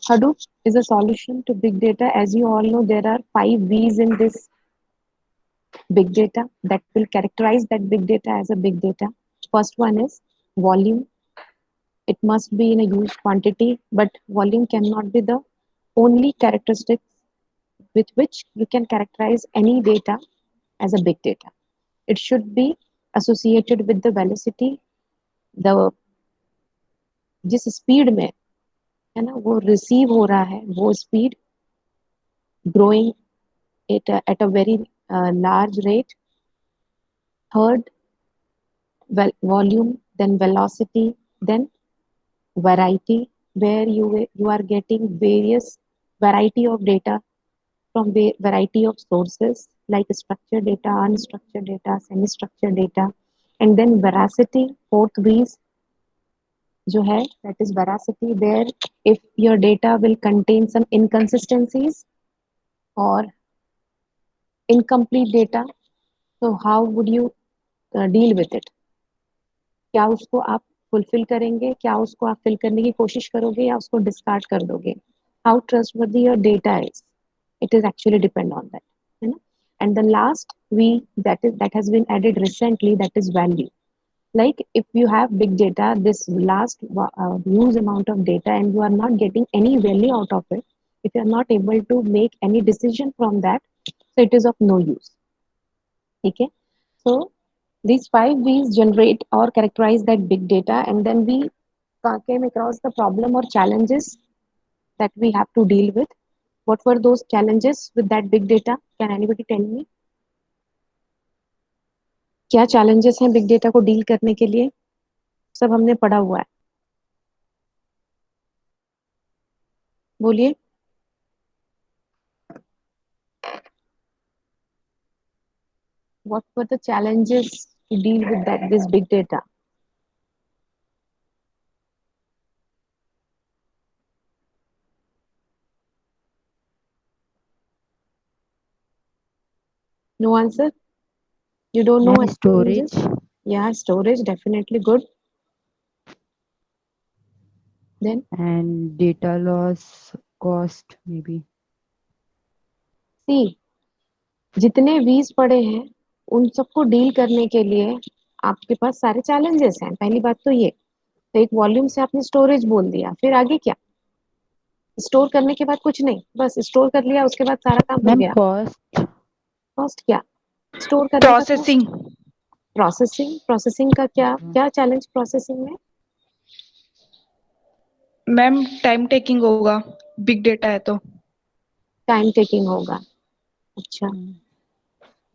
Hadoop is a solution to big data. As you all know, there are 5 V's in this big data that will characterize that big data as a big data. First one is volume. It must be in a huge quantity, but volume cannot be the only characteristic with which you can characterize any data as a big data. It should be associated with the velocity, the जिस speed में है ना वो receive हो रहा है वो speed growing at a very large rate. Third, volume, then velocity, then variety, where you are getting various variety of data from variety of sources like structured data, unstructured data, semi-structured data, and then veracity. Fourth V जो है that is veracity, where if your data will contain some inconsistencies or incomplete data, so how would you deal with it? क्या उसको आप fulfil करेंगे, क्या उसको आप fill करने की कोशिश करोगे या उसको डिस्कार्ड कर दोगे? How trustworthy your data is, it is actually depend on that, है ना? And the last V that has been added recently, that is value. Like if you have big data, this last huge amount of data, and you are not getting any value out of it, if you are not able to make any decision from that, so it is of no use. Okay, so these 5 V's generate or characterize that big data, and then we came across the problem or challenges that we have to deal with. What were those challenges with that big data? Can anybody tell me? क्या challenges हैं big data को deal करने के लिए? सब हमने पढ़ा हुआ है, बोलिए. What were the challenges to deal with this big data? No answer? You don't know Ma'am, any challenges? storage Yeah, storage, definitely good. Then, and data loss cost maybe. see, जितने वीज पड़े हैं उन सबको डील करने के लिए आपके पास सारे चैलेंजेस हैं. पहली बात तो ये, तो एक वॉल्यूम से आपने स्टोरेज बोल दिया, फिर आगे क्या? स्टोर करने के बाद कुछ नहीं, बस स्टोर कर लिया, उसके बाद सारा काम हो Ma'am, गया. cost कॉस्ट क्या? स्टोर करने का कॉस्ट. प्रोसेसिंग प्रोसेसिंग, प्रोसेसिंग का क्या क्या चैलेंज प्रोसेसिंग में? मैम टाइम टेकिंग होगा, बिग डेटा है तो. टाइम टेकिंग होगा. अच्छा,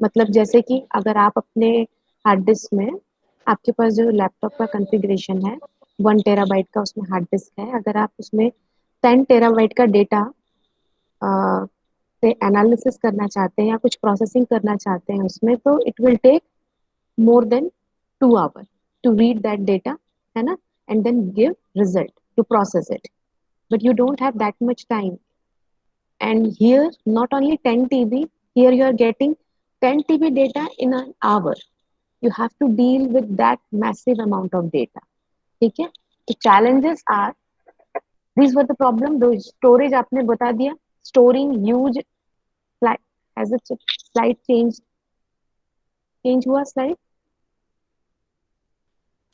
मतलब जैसे कि अगर आप अपने हार्ड डिस्क में, आपके पास जो लैपटॉप का कॉन्फ़िगरेशन है 1 टेराबाइट का उसमें हार्ड डिस्क है, अगर आप उसमें 10 टेराबाइट का डेटा से एनालिसिस करना चाहते हैं या कुछ प्रोसेसिंग करना चाहते हैं उसमें, तो it will take more than 2 hours to read that data, है ना, and then give result to process it. But you don't have that much time. And here, not only 10 TB, here you are getting 10 TB data in an hour. You have to deal with that massive amount of data. ठीक है? The challenges are, these were the problem. The storage आपने बता दिया. Storing huge slide. Has it slide changed? Change हुआ slide?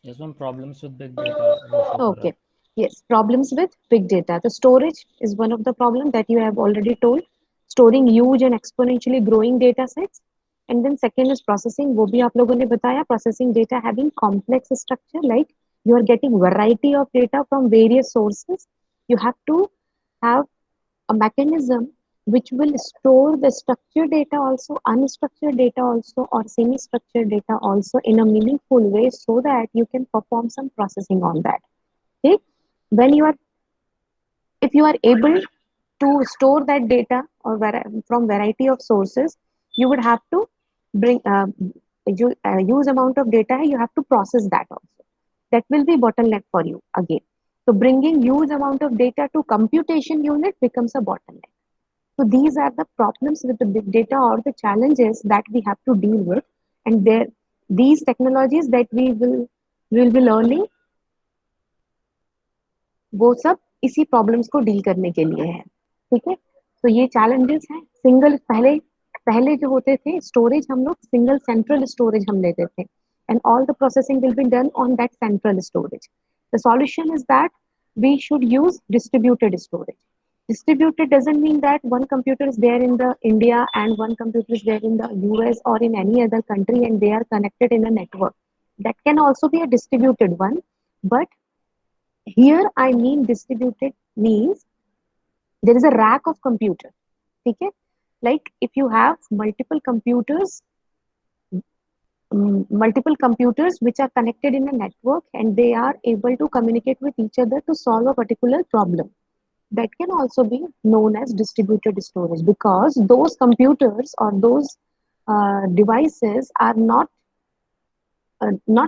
Yes, ma'am. Problems with big data वो show कर रहा Okay. है. Yes, problems with big data. The storage is one of the problem that you have already told. Storing huge and exponentially growing data sets. And then second is processing. वो भी आप लोगों ने बताया. Processing data having complex structure, like you are getting variety of data from various sources. You have to have a mechanism which will store the structured data also, unstructured data also, or semi-structured data also in a meaningful way, so that you can perform some processing on that. Okay, when you are, if you are able to store that data or from variety of sources, you would have to bring use amount of data, you have to process that also. That will be bottleneck for you again. So bringing huge amount of data to computation unit becomes a bottleneck. So these are the problems with the big data or the challenges that we have to deal with. And there, these technologies that we will be learning, वो सब इसी problems को deal करने के लिए है, ठीक है। तो ये चैलेंजेस हैं। सिंगल पहले पहले जो होते थे स्टोरेज, हम लोग सिंगल सेंट्रल स्टोरेज हम लेते थे, and all the processing will be done on that central storage. The solution is that we should use distributed storage. Distributed doesn't mean that one computer is there in the India and one computer is there in the US or in any other country and they are connected in a network. That can also be a distributed one, but here I mean distributed means there is a rack of computer. Okay, like if you have multiple computers which are connected in a network and they are able to communicate with each other to solve a particular problem, that can also be known as distributed storage, because those computers or those devices are not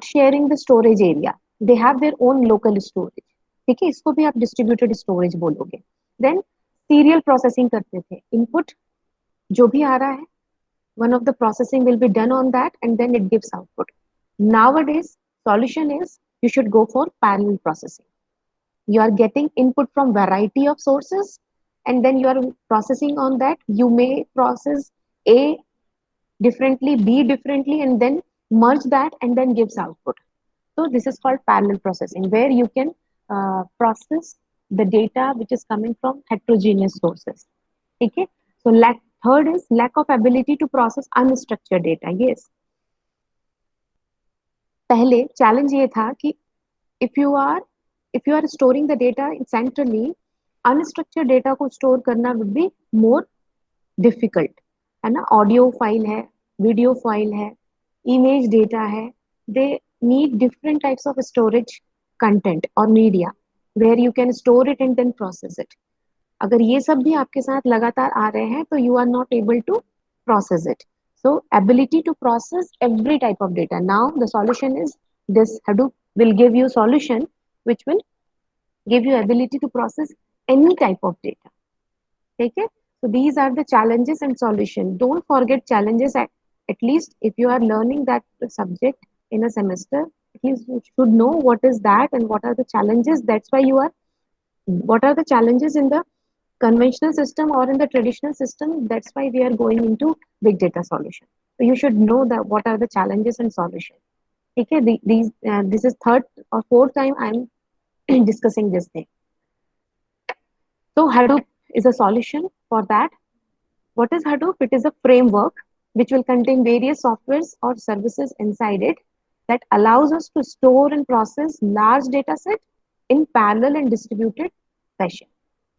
sharing the storage area, they have their own local storage. ठीक है, इसको भी आप distributed storage बोलोगे. Then serial processing करते थे, input जो भी आ रहा है, one of the processing will be done on that and then it gives output. Nowadays solution is you should go for parallel processing. You are getting input from variety of sources and then you are processing on that. You may process A differently, B differently, and then merge that and then gives output. So this is called parallel processing, where you can process the data which is coming from heterogeneous sources. Okay, so third is lack of ability to process unstructured data. Yes, पहले challenge ये था कि if you are storing the data centrally, unstructured data को store करना would be more difficult, है ना. Audio file है, video file है, इमेज डेटा है, they need different types of storage content or media where you can store it and then process it. अगर ये सब भी आपके साथ लगातार आ रहे हैं तो you are not able to process it. So ability to process every type of data. Now the solution is this Hadoop will give you solution which will give you ability to process any type of data. Okay, so these are the challenges and solution. Don't forget challenges. At least if you are learning that subject in a semester, at least you should know what is that and what are the challenges. That's why what are the challenges in the conventional system or in the traditional system. That's why we are going into big data solution. So you should know that what are the challenges and solution. Okay, this is third or fourth time I'm discussing this thing. So Hadoop is a solution for that. What is Hadoop? It is a framework which will contain various softwares or services inside it that allows us to store and process large data set in parallel and distributed fashion.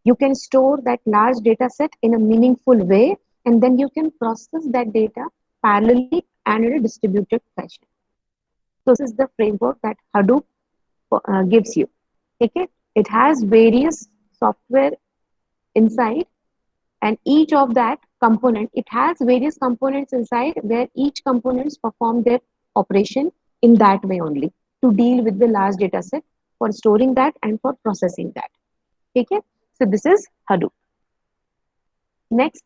You can store that large data set in a meaningful way and then you can process that data parallelly and in a distributed fashion. So this is the framework that Hadoop gives you. Okay? It has various software inside and each of that component, it has various components inside where each components perform their operation in that way only to deal with the large data set for storing that and for processing that. Okay, so this is Hadoop. Next,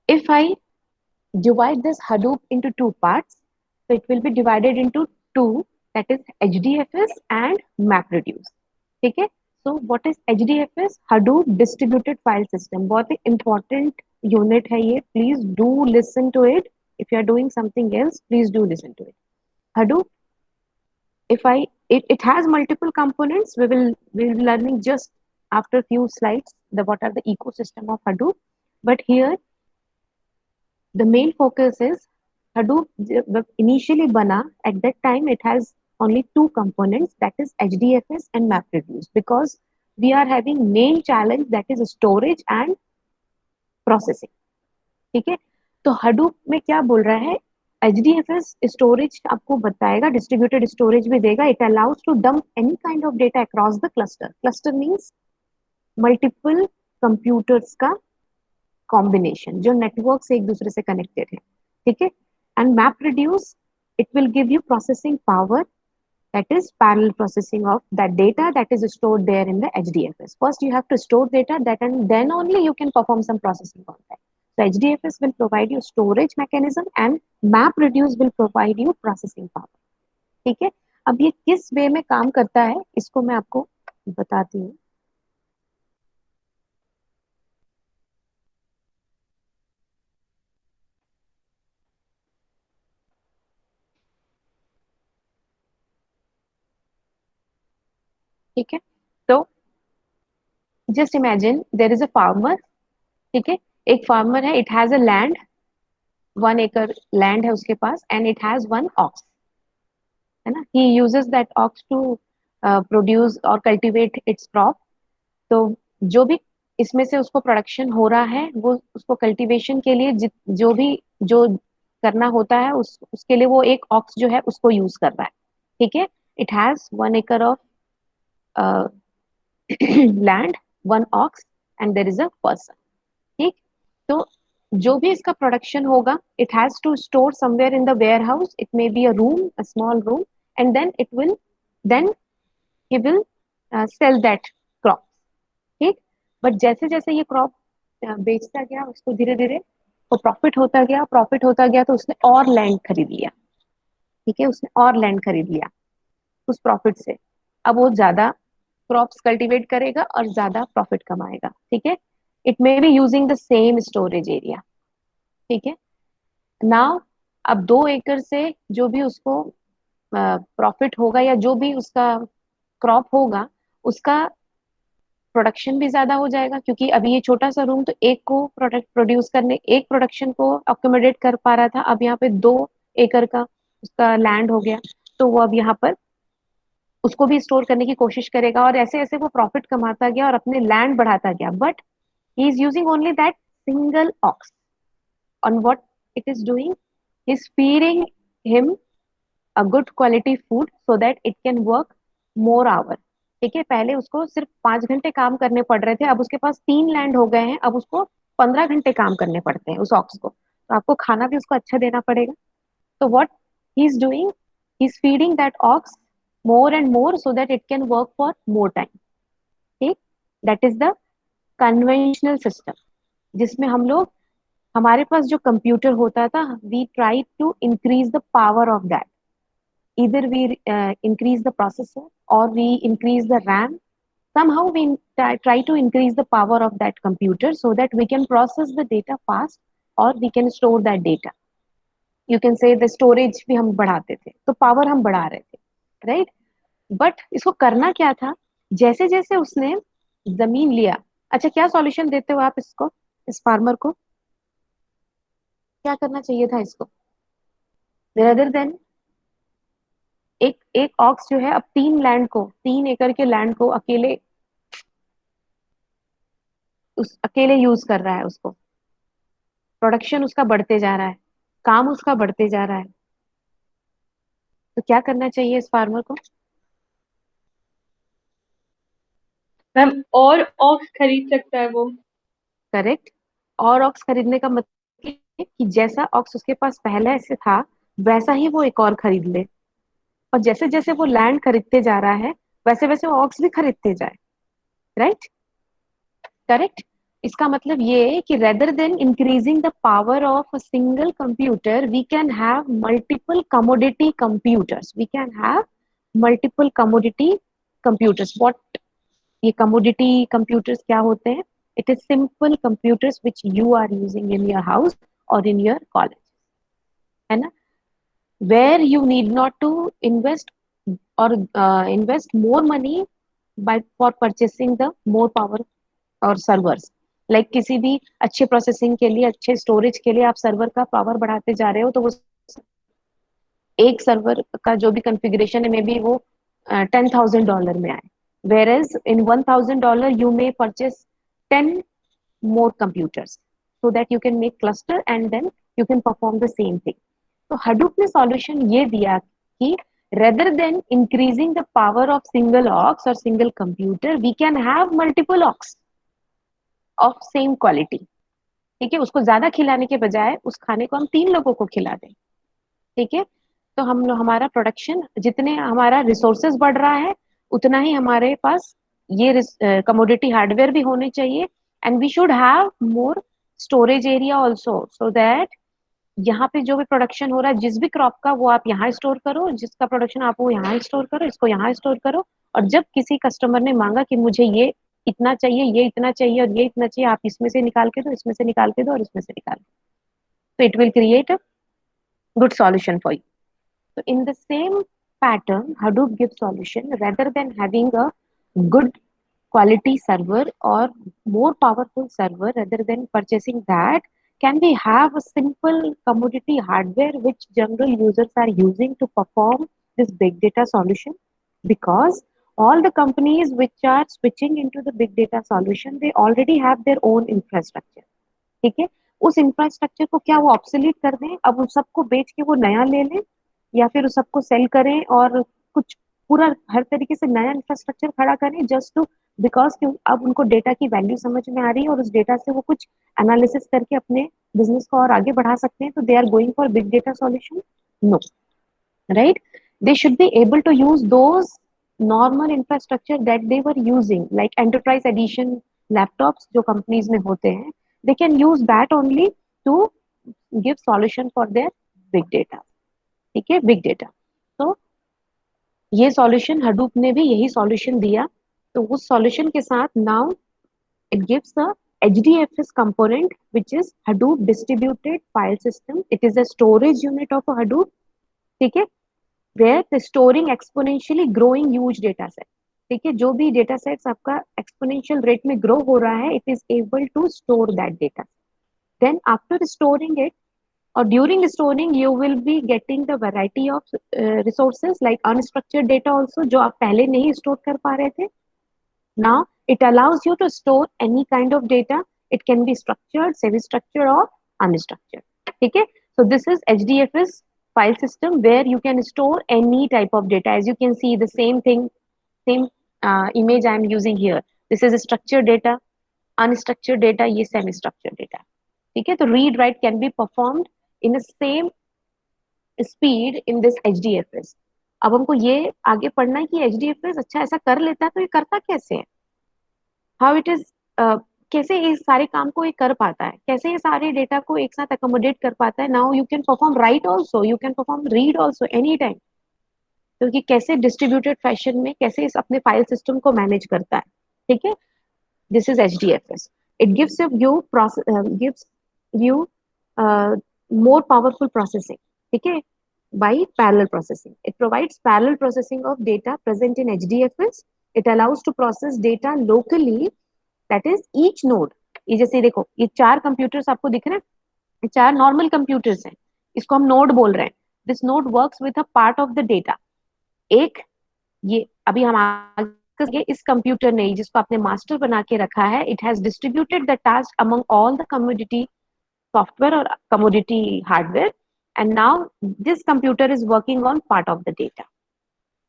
if I divide this Hadoop into two parts, so it will be divided into two, that is HDFS and MapReduce. Okay, so what is HDFS? Hadoop Distributed File System. बहुत ही important unit है ये. Please do listen to it. If you are doing something else, please do listen to it. Hadoop, it has multiple components. We'll be learning just after a few slides what are the ecosystem of Hadoop. But here the main focus is Hadoop initially bana at that time it has only two components, that is HDFS and MapReduce, because we are having main challenge that is storage and processing. ठीक है, तो Hadoop में क्या बोल रहा है, HDFS storage आपको बताएगा, distributed storage भी देगा. It allows to dump any kind of data across the cluster. Cluster means multiple computers का combination जो network से एक दूसरे से connected है. ठीक है, and MapReduce, it will give you processing power, that is parallel processing of that data that is stored there in the HDFS. First you have to store data that and then only you can perform some processing on that. So HDFS will provide you storage mechanism and MapReduce will provide you processing power. ठीक है, अब ये किस वे में काम करता है इसको मैं आपको बताती हूँ। ठीक है, तो just imagine there is a farmer. ठीक है, एक फार्मर है, इट हैज अ लैंड, 1 एकड़ लैंड है उसके पास, एंड इट हैज 1 ऑक्स, है ना। He uses that ox to produce और कल्टिवेट इट्स क्रॉप। तो जो भी इसमें से उसको प्रोडक्शन हो रहा है, वो उसको कल्टीवेशन के लिए जो करना होता है उसके लिए वो एक ऑक्स जो है उसको यूज कर रहा है। ठीक है, इट हैज 1 एकड़ of land, 1 ox, and there is a person. ठीक, तो जो भी इसका प्रोडक्शन होगा, it has to store somewhere in the warehouse, it may be a room, a small room, and then he will sell that crop. ठीक, but जैसे जैसे ये क्रॉप बेचता गया, उसको धीरे धीरे वो प्रॉफिट होता गया, तो उसने और लैंड खरीद लिया। ठीक है, उसने और लैंड खरीद लिया उस प्रॉफिट से। अब वो ज्यादा क्रॉप्स कल्टीवेट करेगा और ज्यादा प्रॉफिट कमाएगा। ठीक है, it may be using the same storage area. ठीक है, नाउ अब 2 एकड़ से जो भी उसको प्रॉफिट होगा या जो भी उसका क्रॉप होगा, उसका प्रोडक्शन भी ज्यादा हो जाएगा, क्योंकि अभी ये छोटा सा रूम तो एक को प्रोडक्ट प्रोड्यूस करने, एक प्रोडक्शन को अकोमोडेट कर पा रहा था। अब यहाँ पे 2 एकड़ का उसका लैंड हो गया, तो वो अब यहाँ पर उसको भी स्टोर करने की कोशिश करेगा, और ऐसे ऐसे वो प्रॉफिट कमाता गया और अपने लैंड बढ़ाता गया। But he is using only that single ox. On what it is doing, he is feeding him a good quality food so that it can work more hour. ठीक है, पहले उसको सिर्फ 5 घंटे काम करने पड़ रहे थे, अब उसके पास 3 लैंड हो गए हैं, अब उसको 15 घंटे काम करने पड़ते हैं उस ऑक्स को। तो आपको खाना भी उसको अच्छा देना पड़ेगा। तो what he is doing, he is feeding that ox more and more so that it can work for more time. ठीक, that is the conventional system, जिसमें हम लोग, हमारे पास जो कंप्यूटर होता था, we try to increase the power of that. Either we increase the processor or we increase the RAM. Somehow we try to increase the power of that computer so that we can process the data fast or we can store that data. You can say the storage भी हम बढ़ाते थे, तो power हम बढ़ा रहे थे, right. But इसको करना क्या था, जैसे जैसे उसने जमीन लिया। अच्छा, क्या सॉल्यूशन देते हो आप इसको, इस फार्मर को क्या करना चाहिए था इसको, रेदर देन एक एक ऑक्स जो है अब 3 एकड़ के लैंड को अकेले यूज कर रहा है, उसको प्रोडक्शन उसका बढ़ते जा रहा है, काम उसका बढ़ते जा रहा है। तो क्या करना चाहिए इस फार्मर को? मैम और ऑक्स खरीद सकता है वो? करेक्ट, और ऑक्स खरीदने का मतलब है कि जैसा ऑक्स उसके पास पहले से था, वैसा ही वो एक और खरीद ले, और जैसे जैसे वो लैंड खरीदते जा रहा है, वैसे वैसे वो ऑक्स भी खरीदते जाए। Right, correct. इसका मतलब ये है कि rather than increasing the power of a single computer, we can have multiple commodity computers, we can have multiple commodity computers. What ये कमोडिटी कंप्यूटर्स क्या होते हैं? It is simple computers which you are using in your house और in your college, है ना, where you need not to invest और invest more money by for purchasing the more power और servers. Like किसी भी अच्छे processing के लिए, अच्छे स्टोरेज के लिए आप सर्वर का पावर बढ़ाते जा रहे हो, तो वो एक सर्वर का जो भी कॉन्फ़िगरेशन है, मे बी वो $10,000 में आए, whereas in $1,000 you may purchase 10 more computers so that you can make cluster and then you can perform the same thing. तो Hadoop ने सॉल्यूशन ये दिया कि rather than increasing the power of single ox or single computer, we can have multiple ox of same quality. ठीक है, उसको ज्यादा खिलाने के बजाय उस खाने को हम 3 लोगों को खिला दें। ठीक है, तो हमारा प्रोडक्शन, जितने हमारा रिसोर्सेज बढ़ रहा है, उतना ही हमारे पास ये कमोडिटी हार्डवेयर भी होने चाहिए, and we should have more storage area also, so that यहाँ पे जो भी प्रोडक्शन हो रहा है जिस भी क्रॉप का, वो आप यहाँ स्टोर करो, जिसका प्रोडक्शन आप वो यहाँ स्टोर करो, इसको यहाँ स्टोर करो, और जब किसी कस्टमर ने मांगा कि मुझे ये इतना चाहिए, ये इतना चाहिए और ये इतना चाहिए, आप इसमें से निकाल के दो, इसमें से निकाल के दो और इसमें से निकाल के दो, तो it will create a good solution for you. So in the same pattern, Hadoop gives solution rather than having a good quality server or more powerful server. Rather than purchasing that, can we have a simple commodity hardware which general users are using to perform this big data solution? Because all the companies which are switching into the big data solution, they already have their own infrastructure. ठीक है, उस infrastructure को क्या वो obsolete कर दें, अब उन सबको बेच के वो नया ले लें, या फिर उस सबको सेल करें और कुछ पूरा हर तरीके से नया इंफ्रास्ट्रक्चर खड़ा करें जस्ट टू, बिकॉज अब उनको डेटा की वैल्यू समझ में आ रही है और उस डेटा से वो कुछ एनालिसिस करके अपने बिजनेस को और आगे बढ़ा सकते हैं, तो they are going for big data solution? No, right? They should be able to use those normal infrastructure that they were using, like enterprise edition laptops जो कंपनीज में होते हैं, they can use that only to give solution for their big data. ठीक है, big data. तो ये solution Hadoop ने भी यही solution दिया, तो उस solution के साथ now it gives a HDFS component which is Hadoop distributed file system. It is a storage unit of a Hadoop. ठीक है, where the storing exponentially growing huge data set. ठीक है, जो भी data sets आपका exponential rate में grow हो रहा है, it is able to store that data. Then after storing it or during storing, you will be getting the variety of resources like unstructured data also, जो आप पहले नहीं store कर पा रहे थे. Now it allows you to store any kind of data. It can be structured, semi-structured or unstructured. ठीक है, so this is HDFS file system where you can store any type of data. As you can see, the same thing, same image I am using here. This is structured data, unstructured data, ये semi-structured data. ठीक है, तो read write can be performed in same speed in this HDFS. अब हमको ये आगे पढ़ना है कि HDFS अच्छा ऐसा कर लेता है, तो ये करता कैसे है, हाउ इट इज, कैसे ये सारे काम को ये कर पाता है, कैसे ये सारे डेटा को एक साथ अकोमोडेट कर पाता है. Now you can perform right also, you can perform read also any time. क्योंकि कैसे डिस्ट्रीब्यूटेड फैशन में कैसे इस अपने फाइल सिस्टम को मैनेज करता है. ठीक है, this is HDFS. It gives you more powerful processing. Okay, by parallel processing. It provides parallel processing of data present in HDFS. It allows to process data locally. That is each node. ये जैसे देखो, ये 4 computers आपको दिख रहे हैं, ये 4 normal computers हैं, इसको हम नोड बोल रहे हैं. This node works with a part of the data. एक ये अभी हम इस कंप्यूटर ने जिसको आपने मास्टर बना के रखा है, it has distributed the task among all the commodity software और commodity hardware, and now this computer is working on part of the data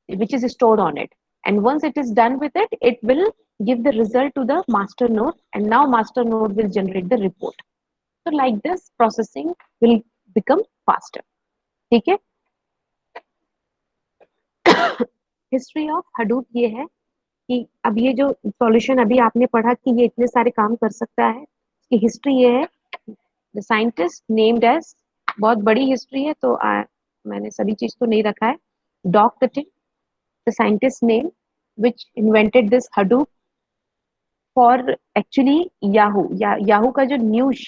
which is stored on it, and once it is done with it, it will give the result to the master node, and now master node will generate the report. So like this processing will become faster. ठीक है, history of Hadoop ये है कि अब ये जो solution अभी आपने पढ़ा कि ये इतने सारे काम कर सकता है, इसकी हिस्ट्री ये है. द साइंटिस्ट नेम्ड एज, बहुत बड़ी हिस्ट्री है तो मैंने सभी चीज तो नहीं रखा है. Dog cutting, the scientist name which invented this Hadoop for actually Yahoo. Yahoo का जो न्यूज,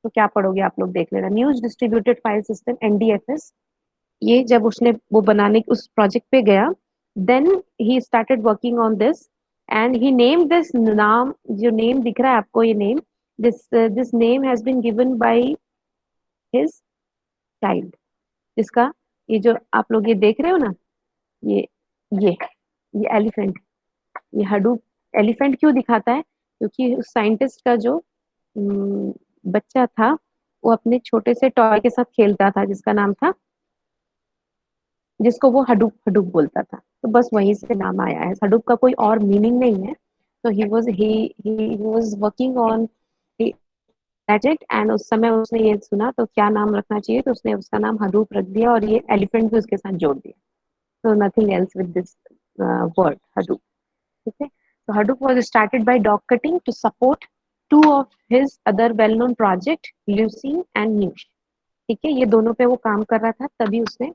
तो क्या पढ़ोगे आप लोग देख लेना, news distributed file system NDFS. ये जब उसने वो बनाने उस प्रोजेक्ट पे गया, then he started working on this and he named this नाम, जो नेम दिख रहा है आपको ये name, this name has been given by his child. जिसका ये जो आप लोग ये देख रहे हो ना, ये एलिफेंट, ये हडूप एलिफेंट क्यों दिखाता है, क्योंकि उस साइंटिस्ट का जो बच्चा था वो अपने छोटे से टॉय के साथ खेलता था जिसका नाम था, जिसको वो हडूप हडूप बोलता था, तो बस वहीं से नाम आया है. हडूप का कोई और मीनिंग नहीं है. तो he was working on project and उस समय उसने ये सुना तो क्या नाम रखना चाहिए, तो उसने उसका नाम हडूप रख दिया और ये एलिफेंट भी उसके साथ जोड़ दिया. so nothing else with this word Hadoop. Okay, so Hadoop was started by dog cutting to support 2 of his other well-known project, Lucene and Nuix. ठीक है, ये दोनों पे वो काम कर रहा था, तभी उसने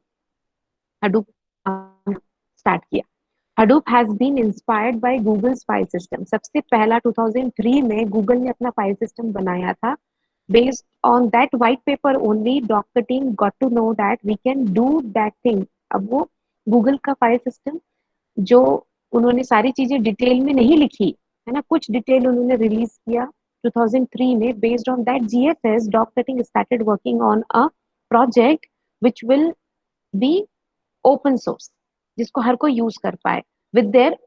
Hadoop स्टार्ट किया. Hadoop has been inspired by Google's file system. सबसे पहला 2003 में गूगल ने अपना फाइल सिस्टम बनाया था. Based on that white paper only, Dr. team got to know that we can do that thing. अब वो गूगल का फाइल सिस्टम जो उन्होंने सारी चीजें डिटेल में नहीं लिखी है ना, कुछ डिटेल उन्होंने रिलीज किया 2003 में. Based on that GFS, Dr. team started working on a project which will be open source, जिसको हर कोई यूज कर पाए with their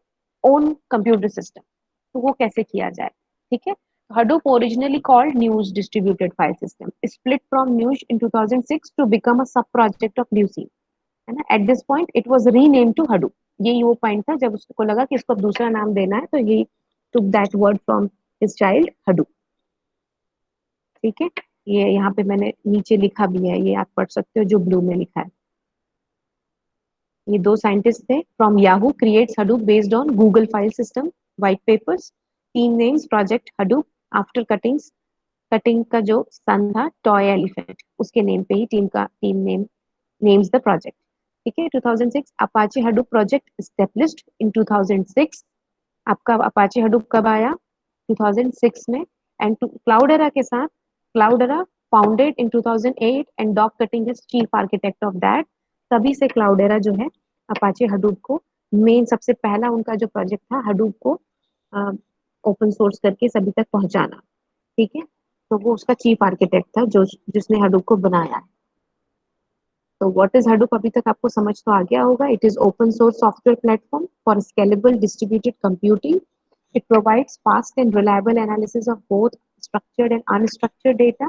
own computer system. तो वो कैसे किया जाए, ठीक है. Hadoop originally called News Distributed File System, split from News in 2006 to become a sub-project of Lucene. है ना. At this point, it was renamed to Hadoop. यही वो पॉइंट था जब उसको लगा कि इसको अब दूसरा नाम देना है, तो he took that word from his child Hadoop. ठीक है. ये यहाँ पे मैंने नीचे लिखा भी है, ये आप पढ़ सकते हो जो ब्लू में लिखा है. ये दो साइंटिस्ट थे from Yahoo creates Hadoop based on Google file system white papers. Team names project Hadoop after Cutting का जो सन था टॉय एलिफेंट, उसके नेम पे ही team name names the project. ठीक है. 2006 Apache Hadoop project established in 2006. आपका Apache Hadoop कब आया? 2006 में. एंड क्लाउडेरा के साथ क्लाउडेरा founded in 2008 and dog cutting is chief architect of that. तभी से क्लाउडेरा जो है अपाचे Hadoop को मेन सबसे पहला उनका जो प्रोजेक्ट था Hadoop को ओपन सोर्स करके सभी तक पहुंचाना. ठीक है. तो वो उसका चीफ आर्किटेक्ट था जो जिसने Hadoop को बनाया है. तो व्हाट इज Hadoop अभी तक आपको समझ तो आ गया होगा. It is open source software platform for scalable distributed computing. It provides fast and reliable analysis of both structured and unstructured data.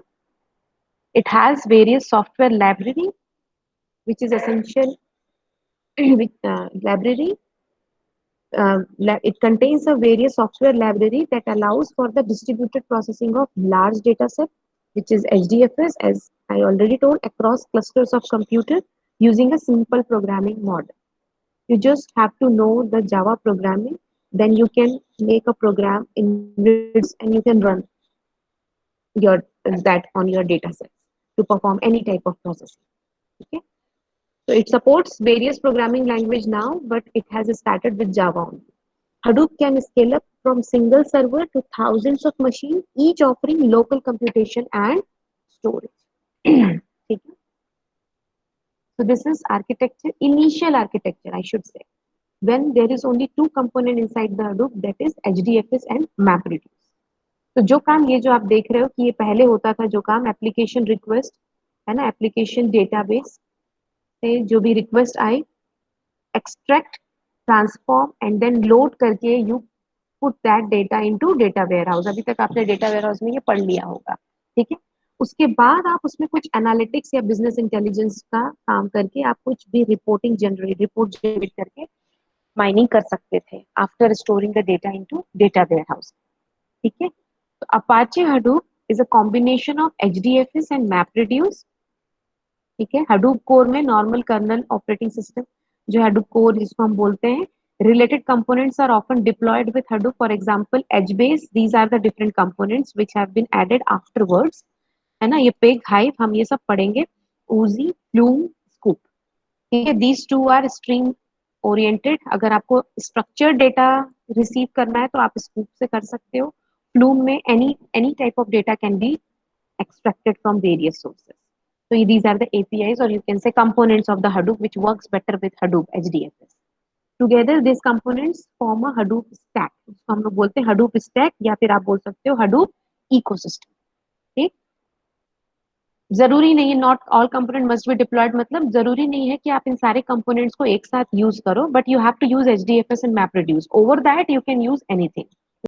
It has various software library which is essential with library. It contains a various software library that allows for the distributed processing of large data set, which is HDFS, as I already told, across clusters of computer using a simple programming model. You just have to know the Java programming, then you can make a program in Redis and you can run that on your data sets to perform any type of processing. Okay. So it supports various programming language now, but it has started with Java only. Hadoop can scale up from single server to thousands of machines, each offering local computation and storage. Okay. So this is architecture, initial architecture, I should say, when there is only two components inside the Hadoop, that is HDFS and MapReduce. तो जो काम ये जो आप देख रहे हो कि ये पहले होता था, जो काम एप्लीकेशन रिक्वेस्ट है ना, एप्लीकेशन डेटाबेस से जो भी रिक्वेस्ट आई, extract, transform and then load करके you put that data into data warehouse. अभी तक आपने डेटा वेयरहाउस में ये पढ़ लिया होगा. ठीक है. उसके बाद आप उसमें कुछ एनालिटिक्स या बिजनेस इंटेलिजेंस का काम करके आप कुछ भी रिपोर्ट जनरेट करके माइनिंग कर सकते थे after storing the data into data warehouse. ठीक है. तो Apache Hadoop is a combination of HDFS and MapReduce. ठीक है. Hadoop कोर में नॉर्मल कर्नल ऑपरेटिंग सिस्टम जो Hadoop कोर जिसको हम बोलते हैं. Related components are often deployed with Hadoop. For example, HBase. These are the different components which have been added afterwards. है ना. ये Pig, Hive, हम ये सब पढ़ेंगे. Oozie, Flume, Scoop. ठीक है. These two are string oriented. अगर आपको structured data receive करना है तो आप Scoop से कर सकते हो. Flume में any type of data can be extracted from various sources. So these are the APIs, or you can say components of the Hadoop, which works better with Hadoop HDFS. Together these components form a Hadoop stack. उसको हम लोग बोलते हैं Hadoop stack, या फिर आप बोल सकते हो Hadoop ecosystem. ठीक. जरूरी नहीं है, not all component must be diploid, मतलब जरूरी नहीं है कि आप इन सारे कंपोनेंट्स को एक साथ यूज करो, but you have to use HDFS and MapReduce. Over that you can use anything.